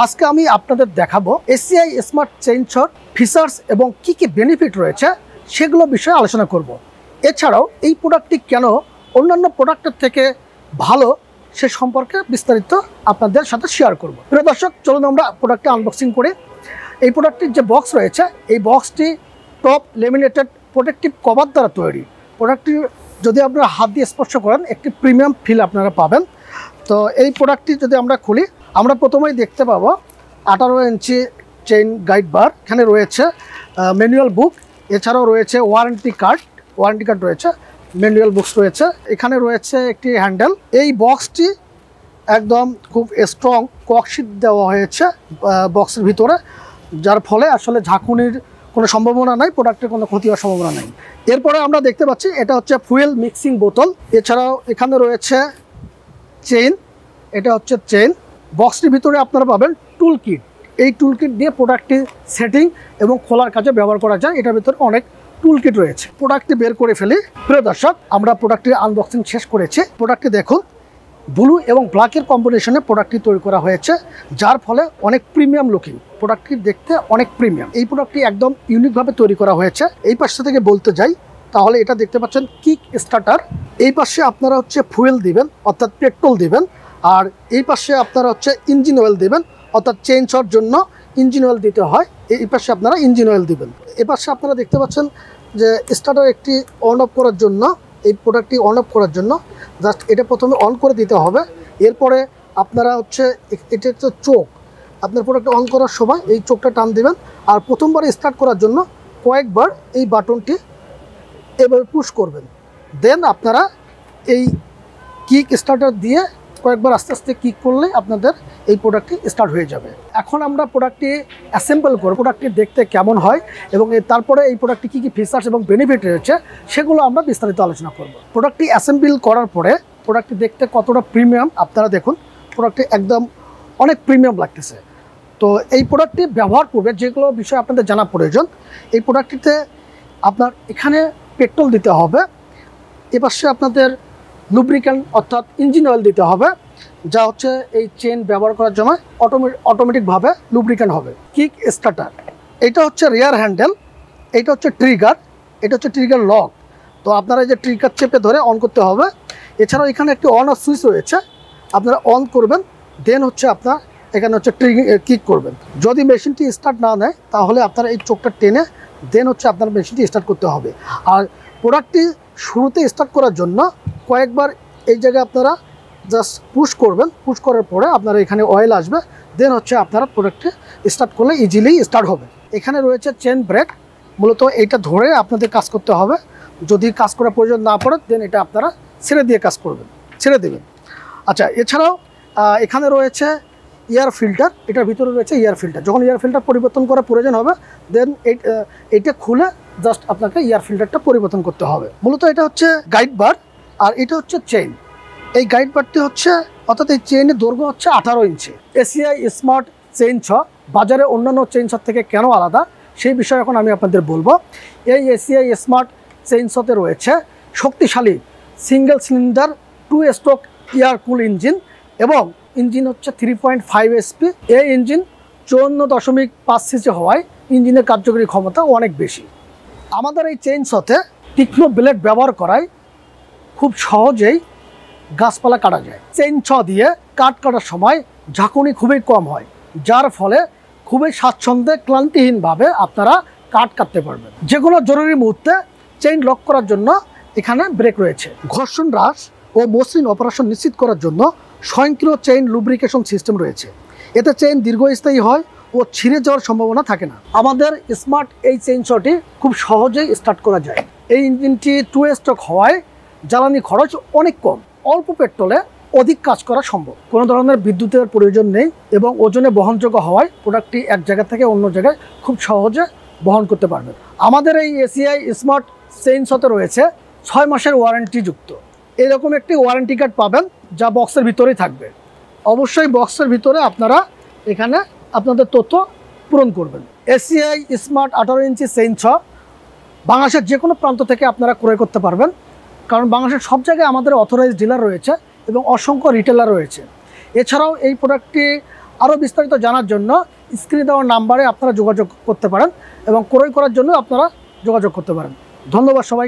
আজকে আমি আপনাদের দেখাবো ACI smart chain shot features এবং কি কি বেনিফিট রয়েছে সেগুলো বিষয়ে আলোচনা করব। এছাড়াও এই প্রোডাক্টটি কেন অন্যান্য প্রোডাক্টের থেকে ভালো সে সম্পর্কে বিস্তারিত আপনাদের সাথে শেয়ার করব। প্রিয় দর্শক, চলুন আমরা প্রোডাক্টটি আনবক্সিং করি। এই প্রোডাক্টটির যে বক্স রয়েছে, এই বক্সটি টপ লেমিনেটেড প্রোটেক্টিভ কভার দ্বারা তৈরি। প্রোডাক্টটি যদি আপনারা হাত দিয়ে স্পর্শ করেন একটি প্রিমিয়াম ফিল আপনারা পাবেন। তো এই প্রোডাক্টটি যদি আমরা খুলি, আমরা প্রথমেই দেখতে পাবো 18 ইঞ্চি চেইন গাইড বার। এখানে রয়েছে ম্যানুয়াল বুক, এছাড়াও রয়েছে ওয়ারেন্টি কার্ড রয়েছে, ম্যানুয়াল বুকস রয়েছে, এখানে রয়েছে একটি হ্যান্ডেল। এই বক্সটি একদম খুব স্ট্রং ককশিট দেওয়া হয়েছে বক্সের ভিতরে, যার ফলে আসলে ঝাঁকুনির কোনো সম্ভাবনা নাই, প্রোডাক্টের কোনো ক্ষতি হওয়ার সম্ভাবনা নেই। এরপরে আমরা দেখতে পাচ্ছি এটা হচ্ছে ফুয়েল মিক্সিং বোতল। এছাড়াও এখানে রয়েছে চেইন, এটা হচ্ছে চেইন। বক্সটির ভিতরে আপনারা পাবেন টুল কিট। এই টুল কিট দিয়ে প্রোডাক্টটি সেটিং এবং খোলার কাজে ব্যবহার করা যায়। এটার ভিতরে অনেক টুল কিট রয়েছে। প্রোডাক্টটি বের করে ফেলি। প্রিয় দর্শক, আমরা প্রোডাক্টটির আনবক্সিং শেষ করেছি। প্রোডাক্টটি দেখুন, ব্লু এবং ব্ল্যাকের কম্বিনেশনে প্রোডাক্টটি তৈরি করা হয়েছে, যার ফলে অনেক প্রিমিয়াম লুকিং। প্রোডাক্টটি দেখতে অনেক প্রিমিয়াম। এই প্রোডাক্টটি একদম ইউনিকভাবে তৈরি করা হয়েছে। এই পাশে থেকে বলতে যাই তাহলে এটা দেখতে পাচ্ছেন কিক স্টার্টার। এই পাশে আপনারা হচ্ছে ফুয়েল দিবেন অর্থাৎ পেট্রোল দিবেন, আর এই পাশে আপনারা হচ্ছে ইঞ্জিন অয়েল দিবেন অর্থাৎ চেইন শট জন্য ইঞ্জিন অয়েল দিতে হয়। এই পাশে আপনারা ইঞ্জিন অয়েল দিবেন। এই পাশে আপনারা দেখতে পাচ্ছেন যে স্টার্টার একটি অন অফ করার জন্য, এই প্রোডাক্টটি অন অফ করার জন্য জাস্ট এটা প্রথমে অন করে দিতে হবে। এরপরে আপনারা হচ্ছে এটা হচ্ছে চোখ, আপনার প্রোডাক্ট অন করার সময় এই চোখটা টান দিবেন, আর প্রথমবার স্টার্ট করার জন্য কয়েকবার এই বাটনটি এভাবে পুশ করবেন। দেন আপনারা এই কিক স্টার্টার দিয়ে কয়েকবার আস্তে আস্তে কিক করলে আপনাদের এই প্রোডাক্টটি স্টার্ট হয়ে যাবে। এখন আমরা প্রোডাক্টটি অ্যাসেম্বল করব, প্রোডাক্টটি দেখতে কেমন হয় এবং তারপরে এই প্রোডাক্টটি কী কী ফিচার্স এবং বেনিফিট রয়েছে সেগুলো আমরা বিস্তারিত আলোচনা করব। প্রোডাক্টটি অ্যাসেম্বল করার পরে প্রোডাক্টটি দেখতে কতটা প্রিমিয়াম আপনারা দেখুন। প্রোডাক্টটি একদম অনেক প্রিমিয়াম লাগতেছে। তো এই প্রোডাক্টটি ব্যবহার করবে যেগুলো বিষয় আপনাদের জানা প্রয়োজন। এই প্রোডাক্টটিতে আপনার এখানে পেট্রোল দিতে হবে, এপাশে আপনাদের লুব্রিক্যান্ট অর্থাৎ ইঞ্জিন অয়েল দিতে হবে, যা হচ্ছে এই চেইন ব্যবহার করার জন্য অটোমেটিকভাবে লুব্রিক্যান্ট হবে। কিক স্টার্টার, এটা হচ্ছে রিয়ার হ্যান্ডেল, এটা হচ্ছে ট্রিগার, এটা হচ্ছে ট্রিগার লক। তো আপনারা এই যে ট্রিগার চেপে ধরে অন করতে হবে। এছাড়াও এখানে একটি অন অফ সুইচ রয়েছে, আপনারা অন করবেন, দেন হচ্ছে আপনার এখানে হচ্ছে কিক করবেন। যদি মেশিনটি স্টার্ট না নেয় তাহলে আপনারা এই চোখটা টেনে দেন হচ্ছে আপনার মেশিনটি স্টার্ট করতে হবে। আর প্রোডাক্টটি শুরুতে স্টার্ট করার জন্য কয়েকবার এই জায়গায় আপনারা জাস্ট পুশ করবেন। পুশ করার পরে আপনারা এখানে অয়েল আসবে, দেন হচ্ছে আপনারা প্রোডাক্টটি স্টার্ট করলে ইজিলি স্টার্ট হবে। এখানে রয়েছে চেন ব্রেক, মূলত এইটা ধরে আপনাদের কাজ করতে হবে। যদি কাজ করার প্রয়োজন না পড়ে দেন এটা আপনারা ছেড়ে দিয়ে কাজ করবেন, ছেড়ে দেবেন। আচ্ছা, এছাড়াও এখানে রয়েছে এয়ার ফিল্টার, এটার ভিতরে রয়েছে এয়ার ফিল্টার। যখন এয়ার ফিল্টার পরিবর্তন করার প্রয়োজন হবে দেন এইটা খুলে জাস্ট আপনাকে এয়ার ফিল্টারটা পরিবর্তন করতে হবে। মূলত এটা হচ্ছে গাইড বার আর এটা হচ্ছে চেইন। এই গাইড বারটি হচ্ছে অর্থাৎ এই চেইনের দৈর্ঘ্য হচ্ছে 18 ইঞ্চি। ACI স্মার্ট চেইন ছ বাজারে অন্যান্য চেইন ছ থেকে কেন আলাদা সেই বিষয়ে এখন আমি আপনাদের বলবো। এই ACI স্মার্ট চেইন ছতে রয়েছে শক্তিশালী সিঙ্গেল সিলিন্ডার 2 স্ট্রোক এয়ার কুল ইঞ্জিন এবং ইঞ্জিন হচ্ছে 3.5 HP। এই ইঞ্জিন 54.5 সিসি হওয়ায় ইঞ্জিনের কার্যকরী ক্ষমতা অনেক বেশি। আমাদের এই চেইন শতে তীক্ষ্ণ ব্লেড ব্যবহার করায় খুব সহজেই গাছপালা কাটা যায়। চেইন ছ দিয়ে কাঠ কাটার সময় ঝাঁকুনি খুবই কম হয়, যার ফলে খুবই স্বাচ্ছন্দ্যে ক্লান্তিহীনভাবে আপনারা কাঠ কাটতে পারবেন। যে কোনো জরুরি মুহূর্তে চেইন লক করার জন্য এখানে ব্রেক রয়েছে। ঘর্ষণ হ্রাস ও মসৃণ অপারেশন নিশ্চিত করার জন্য স্বয়ংক্রিয় চেইন লুব্রিকেশন সিস্টেম রয়েছে। এতে চেইন দীর্ঘস্থায়ী হয় ও ছিঁড়ে যাওয়ার সম্ভাবনা থাকে না। আমাদের স্মার্ট এই চেইন শটি খুব সহজেই স্টার্ট করা যায়। এই ইঞ্জিনটি 2 স্ট্রোক হওয়ায় জ্বালানি খরচ অনেক কম, অল্প পেট্রোলে অধিক কাজ করা সম্ভব। কোনো ধরনের বিদ্যুতের প্রয়োজন নেই এবং ওজনে বহনযোগ্য হওয়ায় প্রোডাক্টটি এক জায়গা থেকে অন্য জায়গায় খুব সহজে বহন করতে পারবেন। আমাদের এই ACI স্মার্ট চেইন শতে রয়েছে 6 মাসের ওয়ারেন্টি যুক্ত। এরকম একটি ওয়ারেন্টি কার্ড পাবেন যা বক্সের ভিতরেই থাকবে। অবশ্যই বক্সের ভিতরে আপনারা এখানে আপনাদের তথ্য পূরণ করবেন। ACI স্মার্ট 18 ইঞ্চি চেইন ছ বাংলাদেশের যে কোনো প্রান্ত থেকে আপনারা ক্রয় করতে পারবেন, কারণ বাংলাদেশের সব জায়গায় আমাদের অথরাইজড ডিলার রয়েছে এবং অসংখ্য রিটেলার রয়েছে। এছাড়াও এই প্রোডাক্টটি আরও বিস্তারিত জানার জন্য স্ক্রিনে দেওয়া নাম্বারে আপনারা যোগাযোগ করতে পারেন এবং ক্রয় করার জন্য আপনারা যোগাযোগ করতে পারেন। ধন্যবাদ সবাই।